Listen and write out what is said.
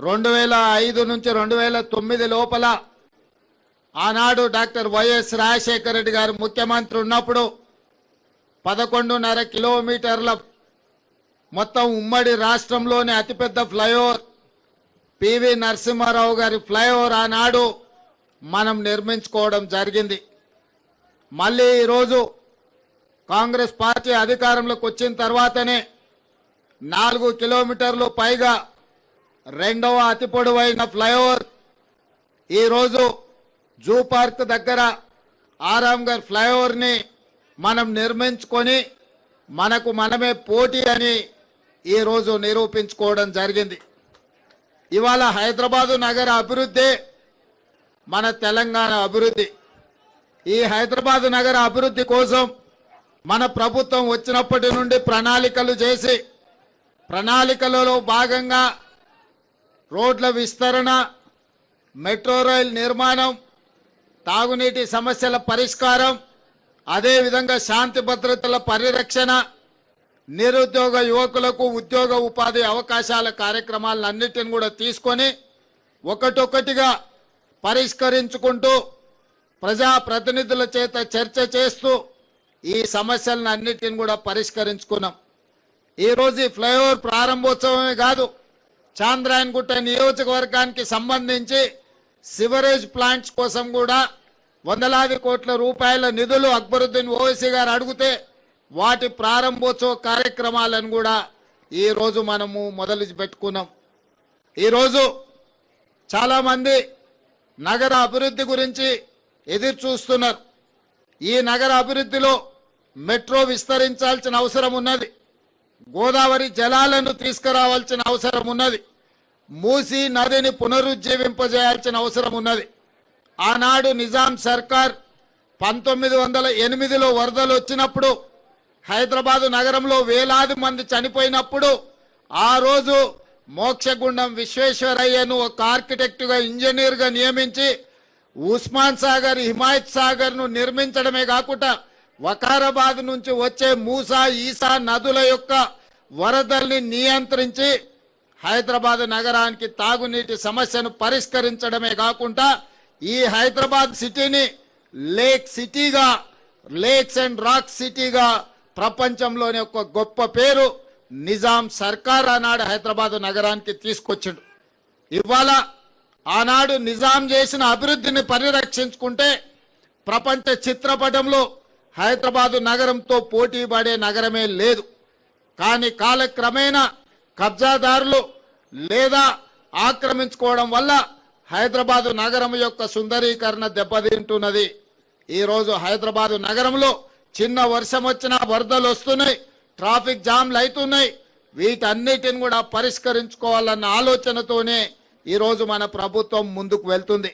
2005 నుంచి 2009 లోపల ఆనాడు డాక్టర్ వైఎస్ రాజశేఖర రెడ్డి గారు ముఖ్యమంత్రి ఉన్నప్పుడు 11.5 కిలోమీటర్ల మొత్తం ఉమ్మడి రాష్ట్రంలోని అతిపెద్ద ఫ్లైఓవర్ పివి నరసింహారావు గారి ఫ్లైఓవర్ ఆనాడు మనం నిర్మించుకోవడం జరిగింది. మళ్ళీ ఈరోజు కాంగ్రెస్ పార్టీ అధికారంలోకి వచ్చిన తర్వాతనే 4 కిలోమీటర్లు పైగా రెండవ అతి పొడవైన ఫ్లైఓవర్ ఈరోజు జూ పార్క్ దగ్గర ఆరాంఘర్ ఫ్లైఓవర్ని మనం నిర్మించుకొని మనకు మనమే పోటీ అని ఈరోజు నిరూపించుకోవడం జరిగింది. ఇవాళ హైదరాబాదు నగర అభివృద్ధి మన తెలంగాణ అభివృద్ధి. ఈ హైదరాబాదు నగర అభివృద్ధి కోసం మన ప్రభుత్వం వచ్చినప్పటి నుండి ప్రణాళికలు చేసి ప్రణాళికలలో భాగంగా రోడ్ల విస్తరణ, మెట్రో రైల్ నిర్మాణం, తాగునీటి సమస్యల పరిష్కారం, అదేవిధంగా శాంతి భద్రతల పరిరక్షణ, నిరుద్యోగ యువకులకు ఉద్యోగ ఉపాధి అవకాశాల కార్యక్రమాలన్నిటిని కూడా తీసుకొని ఒకటొక్కటిగా పరిష్కరించుకుంటూ ప్రజాప్రతినిధుల చేత చర్చ చేస్తూ ఈ సమస్యలను అన్నిటిని కూడా పరిష్కరించుకున్నాం. ఈరోజు ఈ ఫ్లైఓవర్ ప్రారంభోత్సవమే కాదు, చాంద్రాయణగుట్ట నియోజకవర్గానికి సంబంధించి సివరేజ్ ప్లాంట్స్ కోసం కూడా వందలాది కోట్ల రూపాయల నిధులు అక్బరుద్దీన్ ఓవైసీ గారు అడిగితే వాటి ప్రారంభోత్సవ కార్యక్రమాలను కూడా ఈరోజు మనము మొదలు పెట్టుకున్నాం. ఈరోజు చాలామంది నగర అభివృద్ధి గురించి ఎదురు చూస్తున్నారు. ఈ నగర అభివృద్ధిలో మెట్రో విస్తరించాల్సిన అవసరం ఉన్నది, గోదావరి జలాలను తీసుకురావాల్సిన అవసరం ఉన్నది, మూసీ నదిని పునరుజ్జీవింపజేయాల్సిన అవసరం ఉన్నది. ఆనాడు నిజాం సర్కార్ 1908లో వరదలు వచ్చినప్పుడు హైదరాబాదు నగరంలో వేలాది మంది చనిపోయినప్పుడు ఆ రోజు మోక్షగుండం విశ్వేశ్వరయ్యను ఒక ఆర్కిటెక్టుగా ఇంజనీర్గా నియమించి ఉస్మాన్ సాగర్, హిమాయత్ సాగర్ను నిర్మించడమే కాకుండా వకారాబాద్ నుంచి వచ్చే మూసా, ఈసా నదుల యొక్క వరదల్ని నియంత్రించి హైదరాబాద్ నగరానికి తాగునీటి సమస్యను పరిష్కరించడమే కాకుండా ఈ హైదరాబాద్ సిటీని లేక్స్ అండ్ రాక్ సిటీగా ప్రపంచంలోని ఒక గొప్ప పేరు నిజాం సర్కార్ ఆనాడు హైదరాబాద్ నగరానికి తీసుకొచ్చిండు. ఇవాళ ఆనాడు నిజాం చేసిన అభివృద్ధిని పరిరక్షించుకుంటే ప్రపంచ చిత్రపటంలో హైదరాబాదు నగరంతో పోటీ పడే నగరమే లేదు. కానీ కాలక్రమేణా కబ్జాదారులు లేదా ఆక్రమించుకోవడం వల్ల హైదరాబాదు నగరం యొక్క సుందరీకరణ దెబ్బతింటున్నది. ఈరోజు హైదరాబాదు నగరంలో చిన్న వర్షం వచ్చినా వరదలు వస్తున్నాయి, ట్రాఫిక్ జామ్లు అవుతున్నాయి. వీటన్నిటిని కూడా పరిష్కరించుకోవాలన్న ఆలోచనతోనే ఈరోజు మన ప్రభుత్వం ముందుకు వెళ్తుంది.